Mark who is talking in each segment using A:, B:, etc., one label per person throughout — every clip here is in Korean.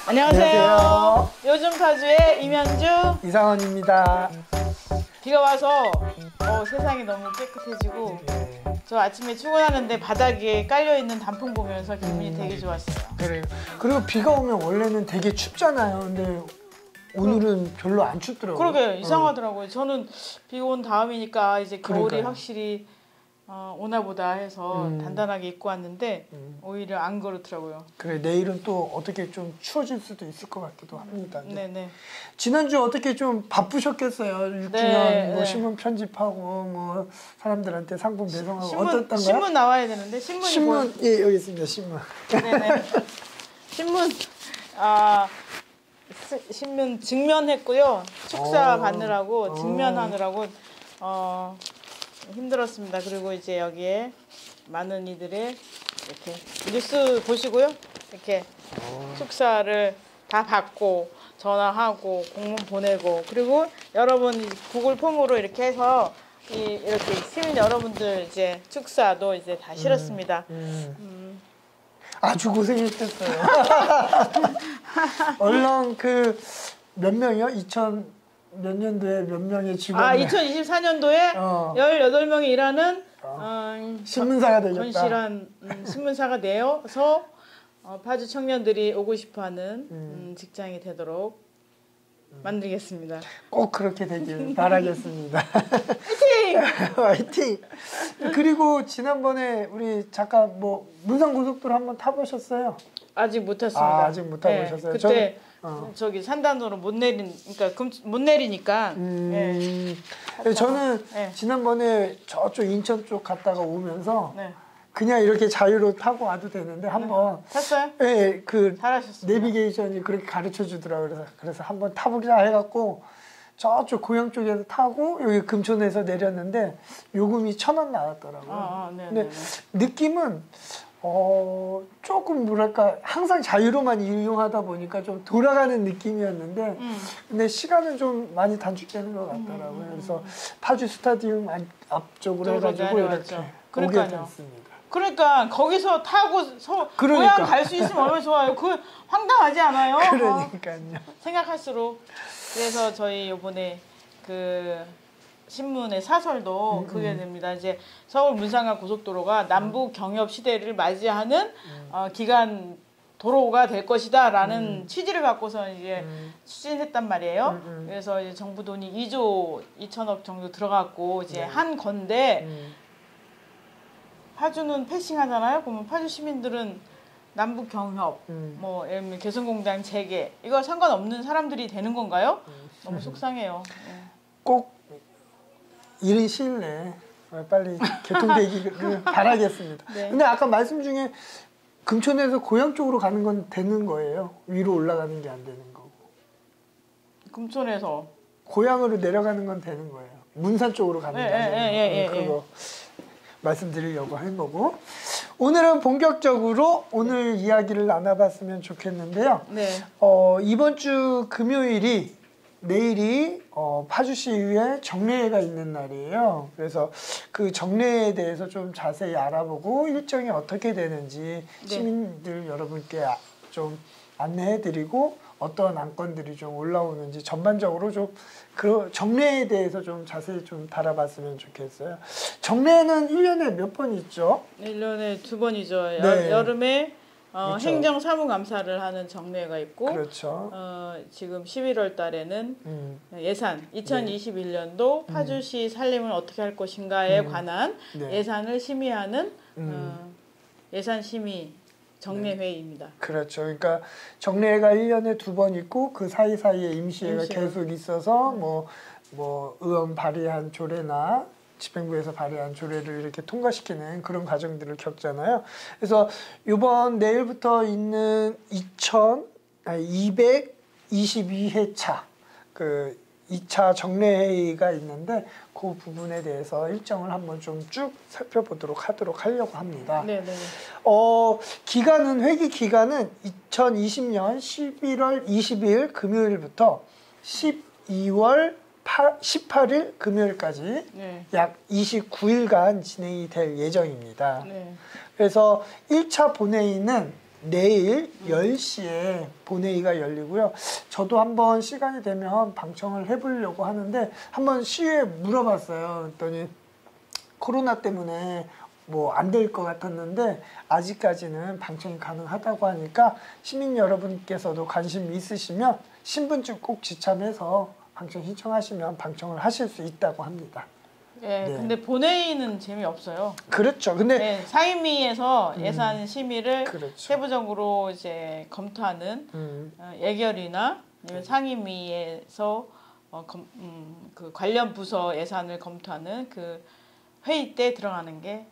A: 안녕하세요. 요즘 파주의 임현주,
B: 이상원입니다.
A: 비가 와서 세상이 너무 깨끗해지고 저 아침에 출근하는데 바닥에 깔려있는 단풍 보면서 기분이 되게 좋았어요.
B: 그래요. 그리고 비가 오면 원래는 되게 춥잖아요. 근데 오늘은 별로 안 춥더라고요.
A: 그러게 이상하더라고요. 저는 비 온 다음이니까 이제 겨울이
B: 그러니까요.
A: 확실히 오나 보다 해서 단단하게 입고 왔는데 오히려 안 그렇더라고요.
B: 그래, 내일은 또 어떻게 좀 추워질 수도 있을 것 같기도 합니다.
A: 네네.
B: 지난주 어떻게 좀 바쁘셨겠어요? 6주년
A: 네,
B: 뭐
A: 네.
B: 신문 편집하고 뭐 사람들한테 상품 배송하고 어떻던가요?
A: 신문 나와야 되는데 신문
B: 예, 여기 있습니다. 신문.
A: 네네. 신문 직면했고요. 축사 받느라고 직면하느라고 힘들었습니다. 그리고 이제 여기에 많은 이들의 이렇게 뉴스 보시고요. 이렇게 축사를 다 받고 전화하고 공문 보내고 그리고 여러분 구글 폼으로 이렇게 해서 이렇게 시민 여러분들 이제 축사도 이제 다 실었습니다.
B: 아주 고생했겠어요. 얼른 그 몇 명이요? 2000 몇 년도에 몇 명의 직원?
A: 2024년도에 18명이 일하는
B: 신문사가 되겠다.
A: 건실한 신문사가 되어서 파주 청년들이 오고 싶어하는 직장이 되도록 만들겠습니다.
B: 꼭 그렇게 되길 바라겠습니다.
A: 화이팅!
B: 화이팅! 그리고 지난번에 우리 잠깐 뭐 문산고속도로 한번 타보셨어요?
A: 아직 못 탔습니다.
B: 아직 못 타보셨어요?
A: 네, 그때 저기 산단으로 못 내리니까.
B: 저는
A: 네.
B: 지난번에 저쪽 인천 쪽 갔다가 오면서
A: 네.
B: 그냥 이렇게 자유로 타고 와도 되는데 한번
A: 탔어요?
B: 네, 그
A: 잘하셨습니다.
B: 내비게이션이 그렇게 가르쳐 주더라고요. 그래서 한번 타보자 해갖고 저쪽 고향 쪽에서 타고 여기 금천에서 내렸는데 요금이 1,000원 나왔더라고요. 근데 느낌은 조금 뭐랄까 항상 자유로만 이용하다 보니까 좀 돌아가는 느낌이었는데 근데 시간은 좀 많이 단축되는 것 같더라고요. 그래서 파주 스타디움 앞쪽으로 해가지고 이렇게 오게 됐습니다.
A: 그러니까 거기서 타고 고향 갈 수 있으면 얼마나 좋아요. 그 황당하지 않아요?
B: 그러니까요.
A: 생각할수록. 그래서 저희 이번에 그 신문의 사설도 그게 됩니다. 이제 서울 문산간 고속도로가 남북 경협 시대를 맞이하는 기간 도로가 될 것이다라는 취지를 갖고서 이제 추진했단 말이에요. 그래서 이제 정부 돈이 2조 2천억 정도 들어갔고 이제 한 건데 파주는 패싱하잖아요. 그러면 파주 시민들은 남북 경협, 뭐 예를 들면 개성공단 재개 이거 상관없는 사람들이 되는 건가요? 너무 속상해요.
B: 꼭 이른 시일 내에 빨리 개통되기를 바라겠습니다.
A: 네.
B: 근데 아까 말씀 중에 금천에서 고향 쪽으로 가는 건 되는 거예요? 위로 올라가는 게 안 되는 거고.
A: 금천에서
B: 고향으로 내려가는 건 되는 거예요. 문산 쪽으로 가는 게 안 되는 거고. 그거 말씀드리려고 한 거고. 오늘은 본격적으로 오늘 이야기를 나눠봤으면 좋겠는데요.
A: 네.
B: 이번 주 금요일이 내일이 파주시의회 정례회가 있는 날이에요. 그래서 그 정례에 대해서 좀 자세히 알아보고 일정이 어떻게 되는지 시민들 여러분께 좀 안내해드리고 어떤 안건들이 좀 올라오는지 전반적으로 좀 그 정례에 대해서 좀 자세히 좀 다뤄봤으면 좋겠어요. 정례는 1년에 몇 번 있죠?
A: 1년에 2번이죠.
B: 네.
A: 여름에
B: 그렇죠.
A: 행정사무감사를 하는 정례가 있고
B: 그렇죠.
A: 지금 11월 달에는 예산 2021년도 파주시 살림을 어떻게 할 것인가에 관한 예산을 심의하는 예산심의 정례회의입니다.
B: 그렇죠. 그러니까 정례회가 1년에 2번 있고 그 사이사이에 임시회가 계속 있어서 뭐 의원 발의한 조례나 집행부에서 발의한 조례를 이렇게 통과시키는 그런 과정들을 겪잖아요. 그래서 이번 내일부터 있는 222회차 그 2차 정례회의가 있는데 그 부분에 대해서 일정을 한번 좀 쭉 살펴보도록 하려고 합니다.
A: 네네.
B: 기간은 회기 기간은 2020년 11월 22일 금요일부터 12월 18일 금요일까지
A: 네.
B: 약 29일간 진행이 될 예정입니다.
A: 네.
B: 그래서 1차 본회의는 내일 10시에 본회의가 열리고요. 저도 한번 시간이 되면 방청을 해보려고 하는데 한번 시의회 물어봤어요. 그랬더니 코로나 때문에 뭐 안 될 것 같았는데 아직까지는 방청이 가능하다고 하니까 시민 여러분께서도 관심 있으시면 신분증 꼭 지참해서 방청 신청하시면 방청을 하실 수 있다고 합니다.
A: 네,
B: 네.
A: 근데 본회의는 재미없어요.
B: 그렇죠. 근데
A: 네, 상임위에서 예산 심의를
B: 그렇죠.
A: 세부적으로 이제 검토하는 예결이나 아니면 상임위에서 그 관련 부서 예산을 검토하는 그 회의 때 들어가는 게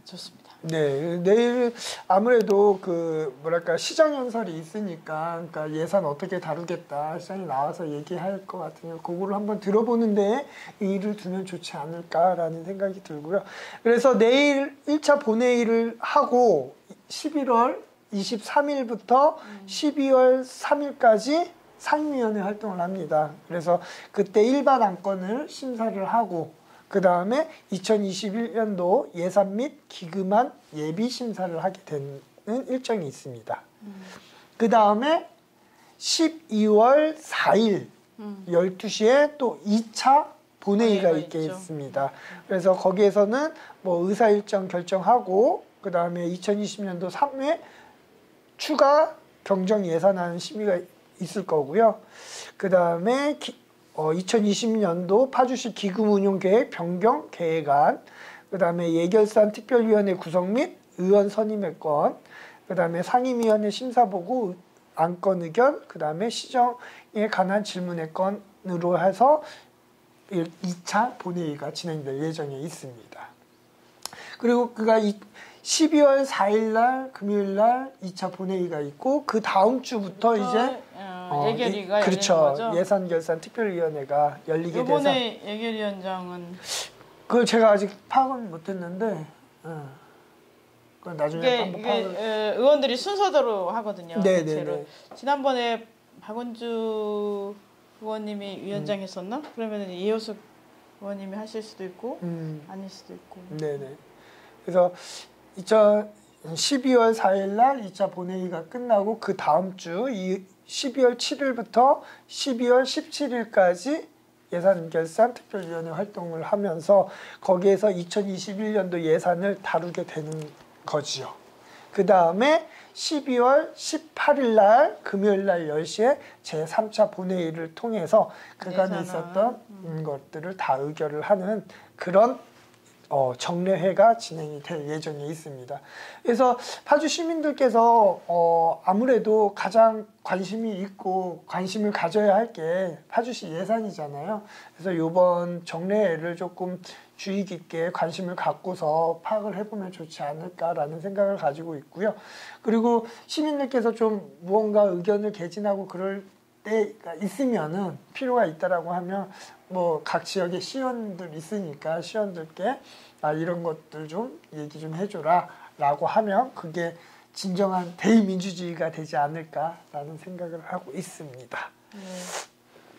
A: 좋습니다.
B: 네, 내일 아무래도 그 뭐랄까 시장 연설이 있으니까 그러니까 예산 어떻게 다루겠다 시장이 나와서 얘기할 것 같으면 그거를 한번 들어보는데 의의를 두면 좋지 않을까라는 생각이 들고요. 그래서 내일 1차 본회의를 하고 11월 23일부터 12월 3일까지 상임위원회 활동을 합니다. 그래서 그때 일반 안건을 심사를 하고 그 다음에 2021년도 예산 및 기금안 예비 심사를 하게 되는 일정이 있습니다. 그 다음에 12월 4일 12시에 또 2차 본회의가 있겠습니다. 그래서 거기에서는 뭐 의사 일정 결정하고 그 다음에 2020년도 3회 추가 경정 예산안 심의가 있을 거고요. 그 다음에 2020년도 파주시 기금운용계획 변경 계획안, 그 다음에 예결산 특별위원회 구성 및 의원 선임의 건, 그 다음에 상임위원회 심사보고 안건 의견, 그 다음에 시정에 관한 질문의 건으로 해서 2차 본회의가 진행될 예정에 있습니다. 그리고 그가 12월 4일 날 금요일 날 2차 본회의가 있고 그 다음 주부터 이제
A: 예결위가
B: 그렇죠.
A: 열리는 거죠?
B: 예산결산 특별위원회가 열리게 돼서
A: 이번에 예결위원장은
B: 그걸 제가 아직 파악은 못했는데 그건 나중에 한번 파악을
A: 의원들이 순서대로 하거든요.
B: 네네네.
A: 지난번에 박원주 의원님이 위원장 했었나? 그러면 이효숙 의원님이 하실 수도 있고 아닐 수도 있고.
B: 네네. 그래서 12월 4일 날 2차 본회의가 끝나고 그 다음 주 12월 7일부터 12월 17일까지 예산결산 특별위원회 활동을 하면서 거기에서 2021년도 예산을 다루게 되는 거지요. 그 다음에 12월 18일 날 금요일 날 10시에 제3차 본회의를 통해서 그간에 있었던 것들을 다 의결을 하는 그런 정례회가 진행이 될 예정에 있습니다. 그래서 파주 시민들께서 아무래도 가장 관심이 있고 관심을 가져야 할 게 파주시 예산이잖아요. 그래서 이번 정례회를 조금 주의 깊게 관심을 갖고서 파악을 해보면 좋지 않을까라는 생각을 가지고 있고요. 그리고 시민들께서 좀 무언가 의견을 개진하고 그럴 때가 있으면은 필요가 있다라고 하면 뭐 각 지역에 시의원들 있으니까 시의원들께 이런 것들 좀 얘기 좀 해줘라 라고 하면 그게 진정한 대의민주주의가 되지 않을까라는 생각을 하고 있습니다.
A: 네.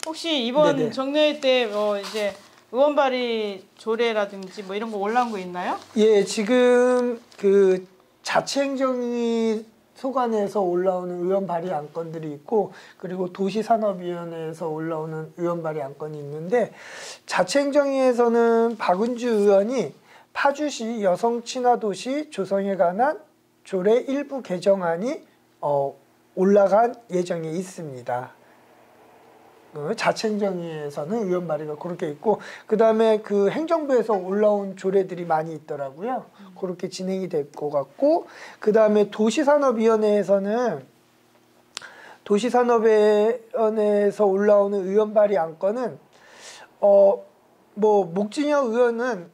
A: 혹시 이번
B: 네네.
A: 정례회 때 뭐 이제 의원 발의 조례라든지 뭐 이런 거 올라온 거 있나요?
B: 예, 지금 그 자치행정위 소관에서 올라오는 의원 발의 안건들이 있고 그리고 도시산업위원회에서 올라오는 의원 발의 안건이 있는데 자치행정위에서는 박은주 의원이 파주시 여성친화도시 조성에 관한 조례 일부 개정안이 올라간 예정에 있습니다. 자치행정위에서는 의원 발의가 그렇게 있고 그 다음에 그 행정부에서 올라온 조례들이 많이 있더라고요. 그렇게 진행이 될 것 같고 그 다음에 도시산업위원회에서는 도시산업위원회에서 올라오는 의원 발의 안건은 뭐 목진혁 의원은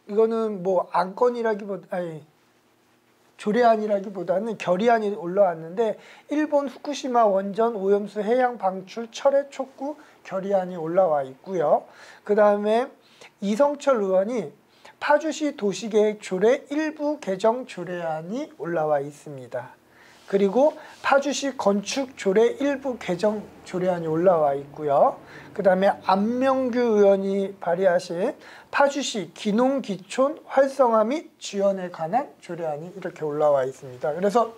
B: 이거는 뭐 안건이라기보다 조례안이라기보다는 결의안이 올라왔는데 일본 후쿠시마 원전 오염수 해양 방출 철회 촉구 결의안이 올라와 있고요. 그 다음에 이성철 의원이 파주시 도시계획 조례 일부 개정 조례안이 올라와 있습니다. 그리고 파주시 건축 조례 일부 개정 조례안이 올라와 있고요. 그 다음에 안명규 의원이 발의하신 파주시 기농기촌 활성화 및 지원에 관한 조례안이 이렇게 올라와 있습니다. 그래서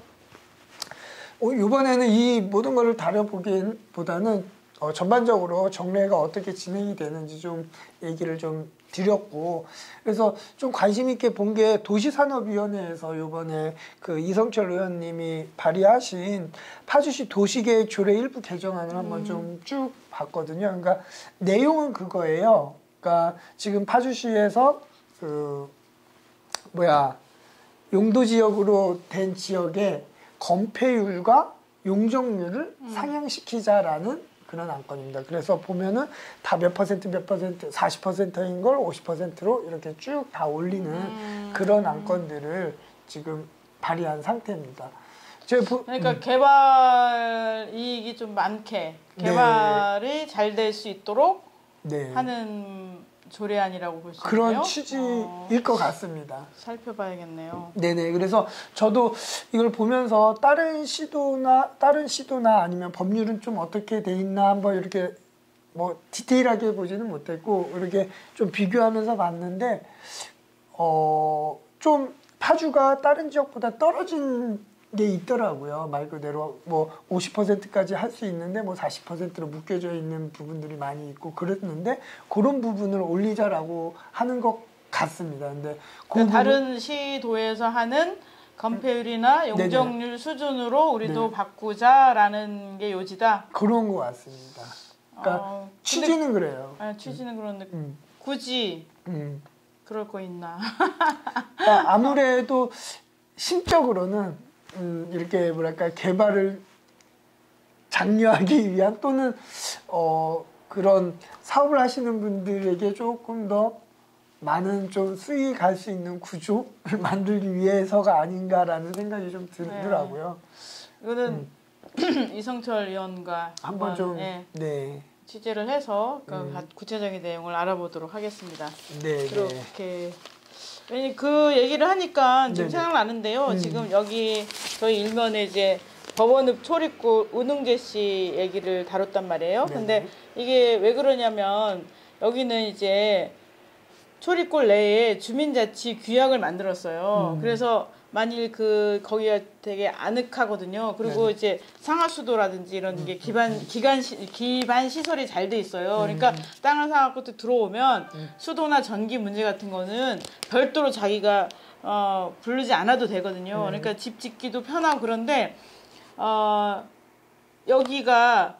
B: 이번에는 이 모든 것을 다뤄보기보다는 전반적으로 정례가 어떻게 진행이 되는지 좀 얘기를 좀 드렸고, 그래서 좀 관심 있게 본 게 도시산업위원회에서 이번에 그 이성철 의원님이 발의하신 파주시 도시계획 조례 일부 개정안을 한번 좀 쭉 봤거든요. 그러니까 내용은 그거예요. 그러니까 지금 파주시에서 용도 지역으로 된 지역에 건폐율과 용적률을 상향시키자라는 그런 안건입니다. 그래서 보면은 다 몇 퍼센트, 40%인 걸 50%로 이렇게 쭉 다 올리는 그런 안건들을 지금 발의한 상태입니다.
A: 그러니까 개발 이익이 좀 많게 개발이 잘 될 수 있도록 하는 조례안이라고 볼 수 있네요.
B: 그런 취지일 것 같습니다.
A: 살펴봐야겠네요.
B: 네네. 그래서 저도 이걸 보면서 다른 시도나 아니면 법률은 좀 어떻게 돼 있나 한번 이렇게 뭐 디테일하게 보지는 못했고 이렇게 좀 비교하면서 봤는데 좀 파주가 다른 지역보다 떨어진 게 있더라고요. 말 그대로 뭐 50%까지 할 수 있는데 뭐 40%로 묶여져 있는 부분들이 많이 있고 그랬는데 그런 부분을 올리자라고 하는 것 같습니다. 근데
A: 다른 시도에서 하는 건폐율이나 용적률 수준으로 우리도 바꾸자라는 게 요지다.
B: 그런 것 같습니다. 그러니까 취지는 그래요.
A: 취지는 그런데 굳이 그럴 거 있나?
B: 그러니까 아무래도 심적으로는 이렇게 뭐랄까 개발을 장려하기 위한 또는 그런 사업을 하시는 분들에게 조금 더 많은 좀 수익이 갈 수 있는 구조를 만들기 위해서가 아닌가라는 생각이 좀 들더라고요.
A: 이거는 이성철 의원과
B: 한번 좀
A: 취재를 해서 구체적인 내용을 알아보도록 하겠습니다. 그렇게 왜냐 그 얘기를 하니까 지금 생각나는데요. 지금 여기 저희 일면에 이제 법원읍 초립구 은웅재 씨 얘기를 다뤘단 말이에요. 근데 이게 왜 그러냐면 여기는 이제 초립골 내에 주민자치 규약을 만들었어요. 그래서 만일 거기가 되게 아늑하거든요. 그리고 이제 상하수도라든지 이런 게 기반 시설이 잘 돼 있어요. 그러니까 땅을 사갖고 또 들어오면 수도나 전기 문제 같은 거는 별도로 자기가 부르지 않아도 되거든요. 그러니까 집 짓기도 편하고 그런데 여기가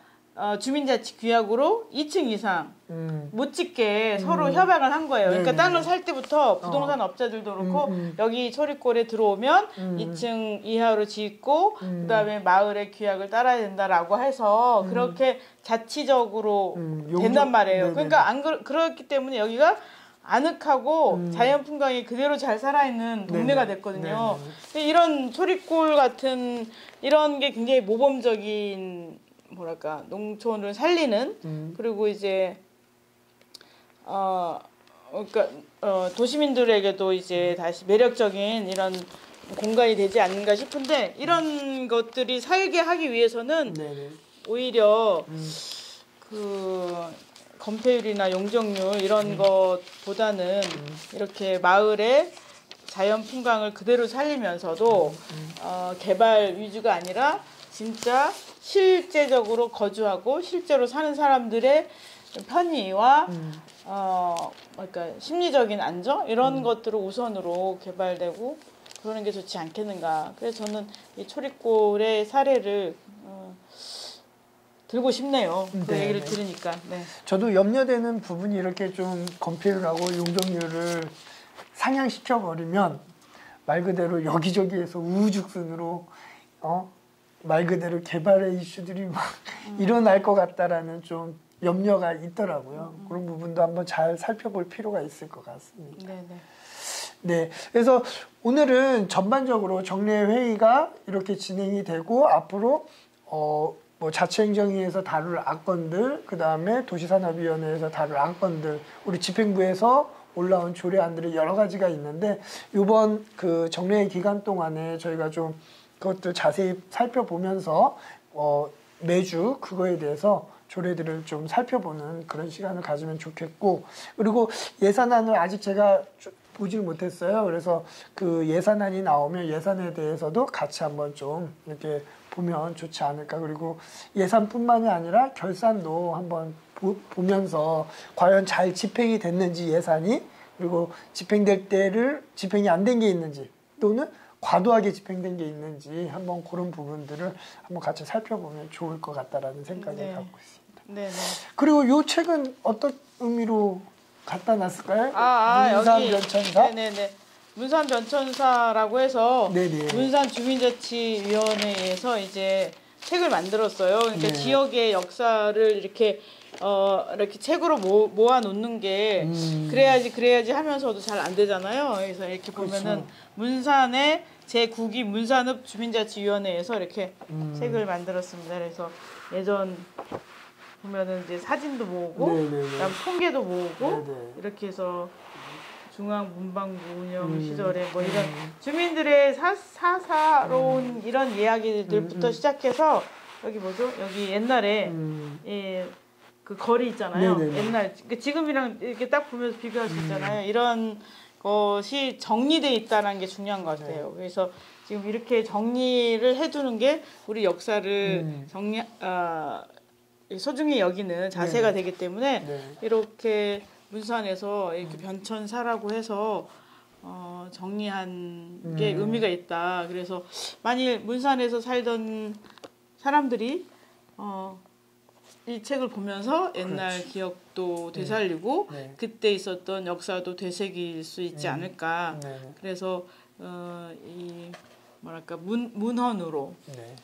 A: 주민자치 규약으로 2층 이상 못 짓게 서로 협약을 한 거예요. 그러니까 땅을 살 때부터 부동산 업자들도 그렇고 여기 초립골에 들어오면 2층 이하로 짓고 그다음에 마을의 규약을 따라야 된다라고 해서 그렇게 자치적으로 된단 말이에요. 그러니까 그렇기 때문에 여기가 아늑하고 자연 풍광이 그대로 잘 살아있는 동네가 됐거든요. 이런 초립골 같은 이런 게 굉장히 모범적인 뭐랄까 농촌을 살리는 그리고 이제 그러니까 도시민들에게도 이제 다시 매력적인 이런 공간이 되지 않는가 싶은데 이런 것들이 살게 하기 위해서는 오히려 건폐율이나 용적률 이런 것보다는 이렇게 마을의 자연 풍광을 그대로 살리면서도 개발 위주가 아니라 진짜 실제적으로 거주하고 실제로 사는 사람들의 편의와 그러니까 심리적인 안정 이런 것들을 우선으로 개발되고 그러는 게 좋지 않겠는가. 그래서 저는 이 초립골의 사례를 들고 싶네요. 그 얘기를 들으니까.
B: 저도 염려되는 부분이 이렇게 좀 건폐율하고 용적률을 상향시켜 버리면 말 그대로 여기저기에서 우후죽순으로 말 그대로 개발의 이슈들이 막 일어날 것 같다라는 좀 염려가 있더라고요. 그런 부분도 한번 잘 살펴볼 필요가 있을 것 같습니다. 네, 그래서 오늘은 전반적으로 정례 회의가 이렇게 진행이 되고 앞으로 뭐 자치행정위에서 다룰 안건들, 그 다음에 도시산업위원회에서 다룰 안건들, 우리 집행부에서 올라온 조례안들이 여러 가지가 있는데 이번 그 정례 기간 동안에 저희가 좀 그것들 자세히 살펴보면서 매주 그거에 대해서 조례들을 좀 살펴보는 그런 시간을 가지면 좋겠고, 그리고 예산안을 아직 제가 보질 못했어요. 그래서 그 예산안이 나오면 예산에 대해서도 같이 한번 좀 이렇게 보면 좋지 않을까. 그리고 예산뿐만이 아니라 결산도 한번 보면서 과연 잘 집행이 됐는지 예산이, 그리고 집행될 때를 집행이 안 된 게 있는지 또는 과도하게 집행된 게 있는지 한번 그런 부분들을 한번 같이 살펴보면 좋을 것 같다라는 생각을
A: 네.
B: 갖고 있습니다.
A: 네, 네.
B: 그리고 이 책은 어떤 의미로 갖다 놨을까요?
A: 여기
B: 문산변천사?
A: 네네네. 문산변천사라고 해서
B: 네네.
A: 문산주민자치위원회에서 이제 책을 만들었어요. 그러니까
B: 네.
A: 지역의 역사를 이렇게 이렇게 책으로 모아 놓는 게 그래야지 하면서도 잘 안 되잖아요. 그래서 이렇게 보면은
B: 그렇죠.
A: 문산의 제9기 문산읍 주민자치위원회에서 이렇게 책을 만들었습니다. 그래서 예전 보면은 이제 사진도 모으고,
B: 네네네.
A: 그다음 통계도 모으고,
B: 네네.
A: 이렇게 해서 중앙 문방구 운영 시절에 뭐 이런 주민들의 사사로운 이런 이야기들부터 시작해서 여기 뭐죠? 여기 옛날에 그 거리 있잖아요.
B: 네네네.
A: 옛날 지금이랑 이렇게 딱 보면서 비교할 수 있잖아요. 이런 것이 정리돼 있다는 게 중요한 것 같아요. 그래서 지금 이렇게 정리를 해두는 게 우리 역사를 소중히 여기는 자세가 되기 때문에 이렇게 문산에서 이렇게 변천사라고 해서 정리한 게 의미가 있다. 그래서 만일 문산에서 살던 사람들이 이 책을 보면서 옛날
B: 그렇지.
A: 기억도 되살리고
B: 네.
A: 그때 있었던 역사도 되새길 수 있지 않을까.
B: 네.
A: 그래서 이 뭐랄까 문헌으로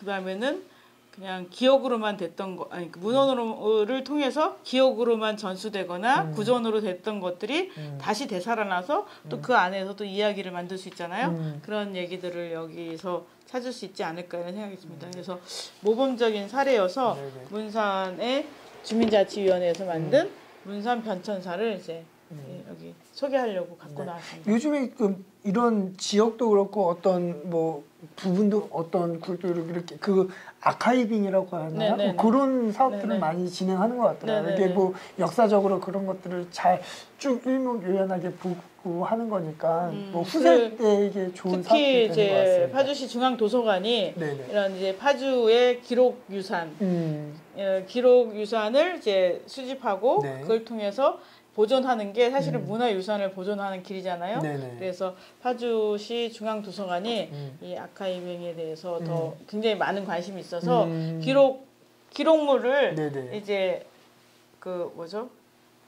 A: 그다음에는 그냥 기억으로만 됐던 거, 아니 문헌을 통해서 기억으로만 전수되거나 구전으로 됐던 것들이 다시 되살아나서 또 그 안에서 또 이야기를 만들 수 있잖아요. 그런 얘기들을 여기서 찾을 수 있지 않을까 이런 생각이 듭니다. 그래서 모범적인 사례여서 문산의 주민자치위원회에서 만든 문산 변천사를 이제 여기 소개하려고 갖고 나왔습니다.
B: 요즘에 이런 지역도 그렇고 어떤 뭐 부분도 어떤 굴도를 이렇게 그 아카이빙이라고 하나요?
A: 네네네.
B: 그런 사업들을
A: 네네.
B: 많이 진행하는 것 같더라고요.
A: 네네네.
B: 이게 뭐 역사적으로 그런 것들을 잘 쭉 일목요연하게 보고 하는 거니까 뭐 후세 때에게 좋은 사업들이
A: 특히
B: 되는 것
A: 이제
B: 같습니다.
A: 파주시 중앙도서관이
B: 네네.
A: 이런 이제 파주의 기록 유산, 기록 유산을 이제 수집하고
B: 네.
A: 그걸 통해서 보존하는 게 사실은 문화유산을 보존하는 길이잖아요.
B: 네네.
A: 그래서 파주시 중앙도서관이 이 아카이빙에 대해서 더 굉장히 많은 관심이 있어서 기록물을
B: 네네.
A: 이제 그 뭐죠?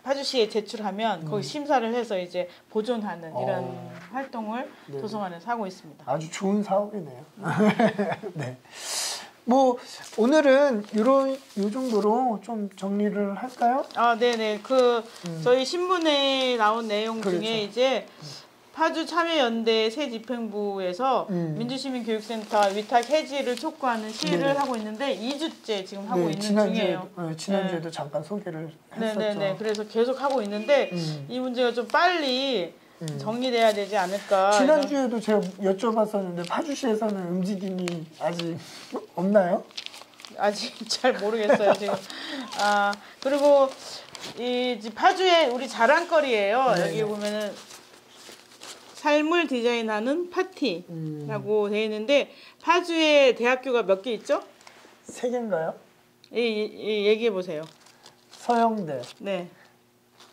A: 파주시에 제출하면 거기 심사를 해서 이제 보존하는 이런 활동을
B: 네네.
A: 도서관에서 하고 있습니다.
B: 아주 좋은 사업이네요. 네. 뭐 오늘은 요 정도로 좀 정리를 할까요?
A: 네네. 저희 신문에 나온 내용
B: 그렇죠.
A: 중에 이제 파주 참여연대 새 집행부에서 민주시민교육센터 위탁 해지를 촉구하는 시위를
B: 네네.
A: 하고 있는데 2주째 지금 하고 있는
B: 지난주에도,
A: 중이에요.
B: 지난주에도 잠깐 소개를 했었죠.
A: 네네네. 그래서 계속 하고 있는데 이 문제가 좀 빨리 정리돼야 되지 않을까.
B: 지난주에도 제가 여쭤봤었는데 파주시에서는 움직임이 아직 없나요?
A: 아직 잘 모르겠어요 지금. 그리고 이 파주의 우리 자랑거리예요.
B: 네네.
A: 여기 보면은 삶을 디자인하는 파티라고 되어 있는데 파주에 대학교가 몇 개 있죠?
B: 3개인가요?
A: 얘기해 보세요.
B: 서영대,
A: 네,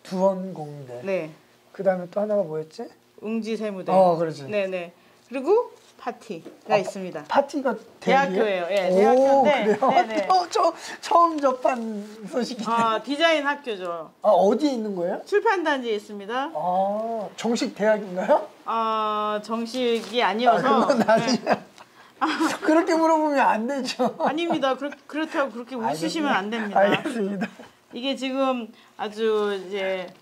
B: 두원공대.
A: 네,
B: 그 다음에 또 하나가 뭐였지?
A: 응지세무대.
B: 그렇지.
A: 네네. 그리고 파티가 있습니다.
B: 파티가
A: 대학교예요. 예,
B: 오,
A: 대학교인데.
B: 그래요?
A: 네네.
B: 처음 접한 소식이네요.
A: 디자인 학교죠.
B: 어디에 있는 거예요?
A: 출판단지에 있습니다.
B: 정식 대학인가요?
A: 정식이 아니어서.
B: 그건 아니에요. 그렇게 물어보면 안 되죠.
A: 아닙니다. 그렇다고 그렇게 웃으시면 안 됩니다.
B: 알겠습니다.
A: 이게 지금 아주 이제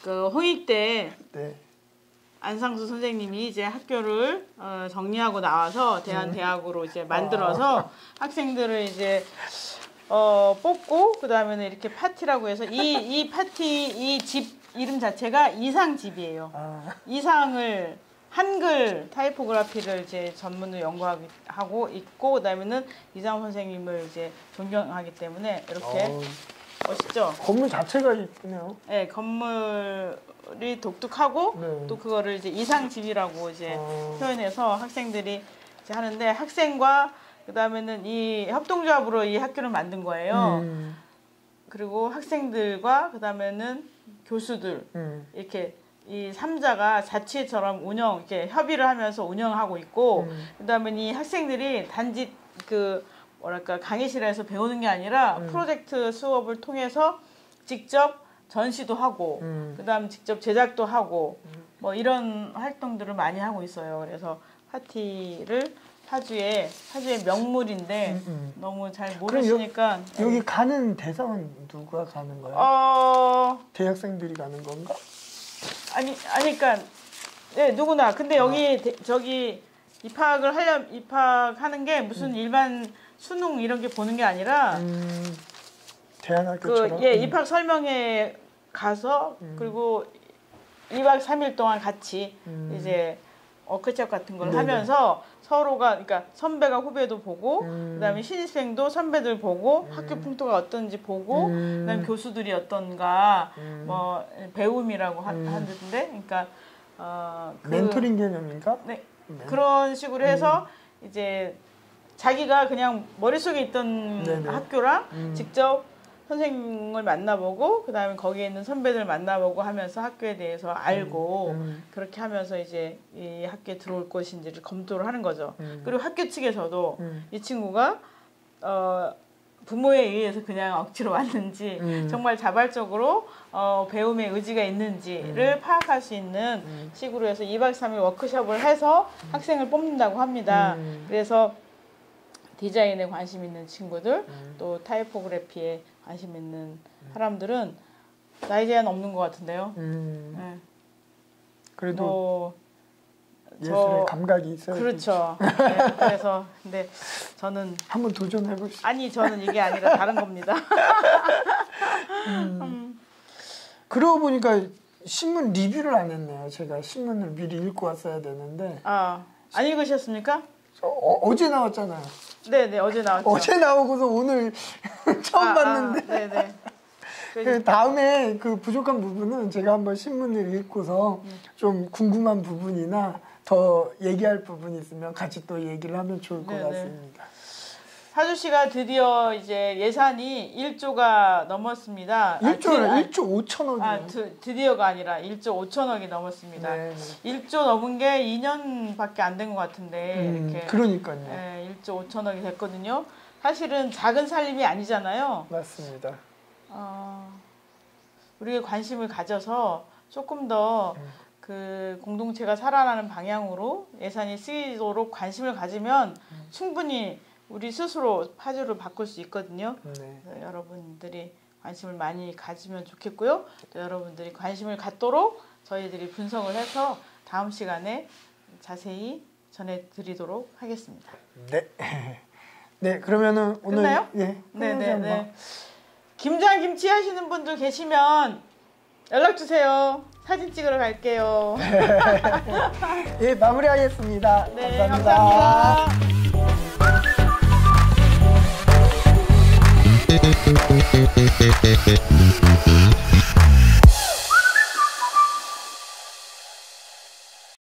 A: 그 홍익대
B: 네.
A: 안상수 선생님이 이제 학교를 정리하고 나와서 대한대학으로 이제 만들어서 학생들을 이제 뽑고 그 다음에는 이렇게 파티라고 해서 이 파티 이 집 이름 자체가 이상집이에요. 이상을 한글 타이포그라피를 이제 전문으로 연구하고 있고, 그다음에는 이장호 선생님을 이제 존경하기 때문에 이렇게 멋있죠?
B: 건물 자체가 이쁘네요.
A: 네, 건물이 독특하고
B: 네.
A: 또 그거를 이제 이상집이라고 이제 표현해서 학생들이 이제 하는데, 학생과 그다음에는 이 협동조합으로 이 학교를 만든 거예요. 그리고 학생들과 그다음에는 교수들 이렇게 이 3자가 자치처럼 이렇게 협의를 하면서 운영하고 있고, 그다음에 이 학생들이 단지 그 뭐랄까 강의실에서 배우는 게 아니라 프로젝트 수업을 통해서 직접 전시도 하고, 그다음 직접 제작도 하고, 뭐 이런 활동들을 많이 하고 있어요. 그래서 파티를 파주의 명물인데 너무 잘 모르시니까.
B: 여기 가는 대상은 누가 가는 거야? 대학생들이 가는 건가?
A: 아니, 그러니까 네, 누구나. 근데 여기 저기 입학하는 게 무슨 일반 수능 이런 게 보는 게 아니라
B: 대안학교처럼.
A: 입학 설명회 가서 그리고 2박 3일 동안 같이 이제 워크숍 같은 걸 하면서 서로가, 그러니까 선배가 후배도 보고, 그다음에 신입생도 선배들 보고, 학교 풍토가 어떤지 보고, 그다음에 교수들이 어떤가, 뭐 배움이라고 하는데, 그러니까
B: 멘토링 개념인가?
A: 네, 그런 식으로 해서 이제 자기가 그냥 머릿속에 있던 학교랑 직접 선생님을 만나보고, 그 다음에 거기에 있는 선배들 만나보고 하면서 학교에 대해서 알고, 그렇게 하면서 이제 이 학교에 들어올 것인지를 검토를 하는 거죠. 그리고 학교 측에서도 이 친구가 부모에 의해서 그냥 억지로 왔는지, 정말 자발적으로 배움의 의지가 있는지를 파악할 수 있는 식으로 해서 2박 3일 워크숍을 해서 학생을 뽑는다고 합니다. 그래서 디자인에 관심 있는 친구들, 또 타이포그래피에 관심 있는 사람들은 나이 제한 없는 것 같은데요. 네.
B: 그래도 예술의 감각이 있어요.
A: 그렇죠. 네, 그래서 근데 저는
B: 한번 도전해 보시죠.
A: 아니, 저는 이게 아니라 다른 겁니다.
B: 그러고 보니까 신문 리뷰를 안 했네요. 제가 신문을 미리 읽고 왔어야 되는데.
A: 안 읽으셨습니까?
B: 어제 나왔잖아요.
A: 네네, 어제 나왔죠.
B: 어제 나오고서 오늘 처음 봤는데.
A: 네네.
B: 그 다음에 그 부족한 부분은 제가 한번 신문을 읽고서 좀 궁금한 부분이나 더 얘기할 부분이 있으면 같이 또 얘기를 하면 좋을 것 같습니다.
A: 파주시가 드디어 이제 예산이 1조가 넘었습니다.
B: 1조 5천억이요.
A: 드디어가 아니라 1조 5천억이 넘었습니다. 네. 1조 넘은 게 2년밖에 안 된 것 같은데 이렇게.
B: 그러니까요.
A: 네, 1조 5천억이 됐거든요. 사실은 작은 살림이 아니잖아요.
B: 맞습니다.
A: 우리가 관심을 가져서 조금 더 그 공동체가 살아나는 방향으로 예산이 쓰이도록 관심을 가지면 충분히 우리 스스로 파주를 바꿀 수 있거든요. 그래서 여러분들이 관심을 많이 가지면 좋겠고요. 또 여러분들이 관심을 갖도록 저희들이 분석을 해서 다음 시간에 자세히 전해드리도록 하겠습니다.
B: 네. 네, 그러면은 오늘
A: 끝나요?
B: 네.
A: 김장김치 하시는 분들 계시면 연락 주세요. 사진 찍으러 갈게요.
B: 예, 마무리하겠습니다.
A: 네,
B: 감사합니다.
A: 감사합니다.